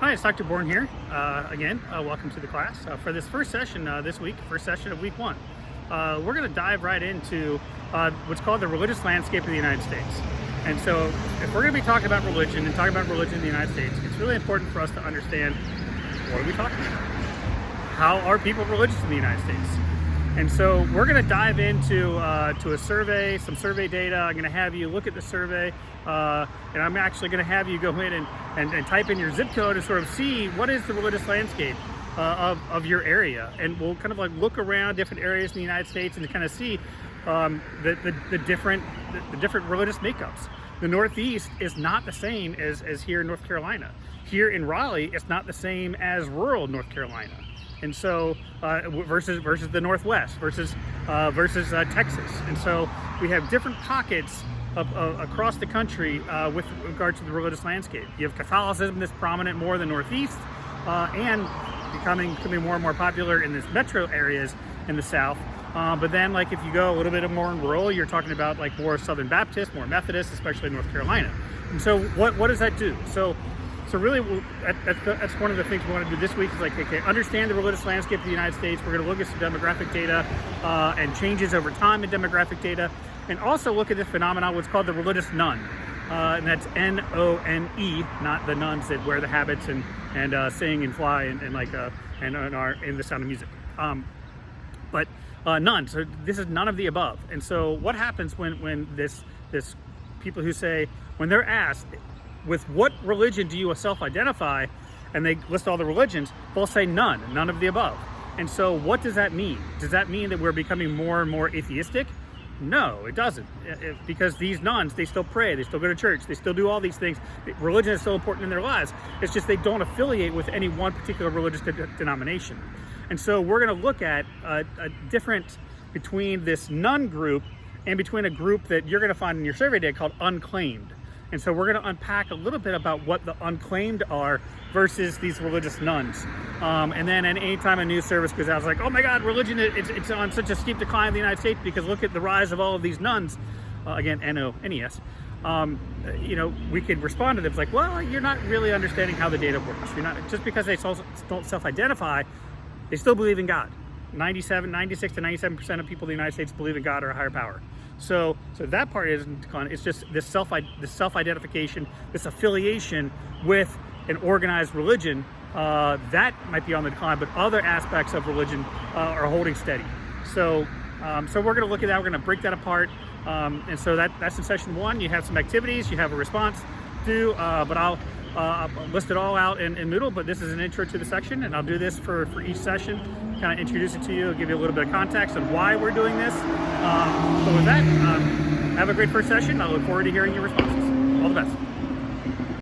Hi, it's Dr. Bourne here. Welcome to the class. For this first session this week, first session of week one, we're going to dive right into what's called the religious landscape of the United States. And so if we're going to be talking about religion and talking about religion in the United States, it's really important for us to understand, what are we talking about? How are people religious in the United States? And so we're going to dive into to a survey, some survey data. I'm going to have you look at the survey, and I'm actually going to have you go in and type in your zip code and sort of see what is the religious landscape of your area. And we'll kind of like look around different areas in the United States and kind of see the different religious makeups. The Northeast is not the same as here in North Carolina. Here in Raleigh, it's not the same as rural North Carolina. And so versus the Northwest, versus Texas. And so we have different pockets across the country with regard to the religious landscape. You have Catholicism that's prominent more in the Northeast and becoming more and more popular in these metro areas in the South. But then, like, if you go a little bit more in rural, you're talking about like more Southern Baptist, more Methodist, especially in North Carolina. And so what does that do? So really, that's one of the things we want to do this week is like, okay, understand the religious landscape of the United States. We're going to look at some demographic data and changes over time in demographic data, and also look at this phenomenon, what's called the religious nun. And that's N-O-N-E, not the nuns that wear the habits and sing and fly and are in the Sound of Music. But none. So this is none of the above. And so what happens when this people who say, when they're asked, with what religion do you self-identify, and they list all the religions, they'll say none of the above. And so what does that mean? Does that mean that we're becoming more and more atheistic? No, it doesn't. Because these nuns, they still pray, they still go to church, they still do all these things. Religion is still important in their lives. It's just they don't affiliate with any one particular religious denomination. And so we're going to look at a difference between this nun group and between a group that you're going to find in your survey data called unclaimed. And so we're going to unpack a little bit about what the unclaimed are versus these religious nuns. And then at any time a news service goes out, it's like, oh my God, religion, it's on such a steep decline in the United States because look at the rise of all of these nuns. Again, N-O-N-E-S. We could respond to them. It's like, well, you're not really understanding how the data works. You're not, just because they don't self-identify, they still believe in God. 96 to 97% of people in the United States believe in God or a higher power. So that part isn't decline. It's just this self-identification, this affiliation with an organized religion that might be on the decline, but other aspects of religion are holding steady. So we're going to look at that. We're going to break that apart. And so that's in session one. You have some activities. You have a response due, but I'll list it all out in Moodle. But this is an intro to the section, and I'll do this for each session. Kind of introduce it to you, give you a little bit of context on why we're doing this. So with that, have a great first session. I look forward to hearing your responses. All the best.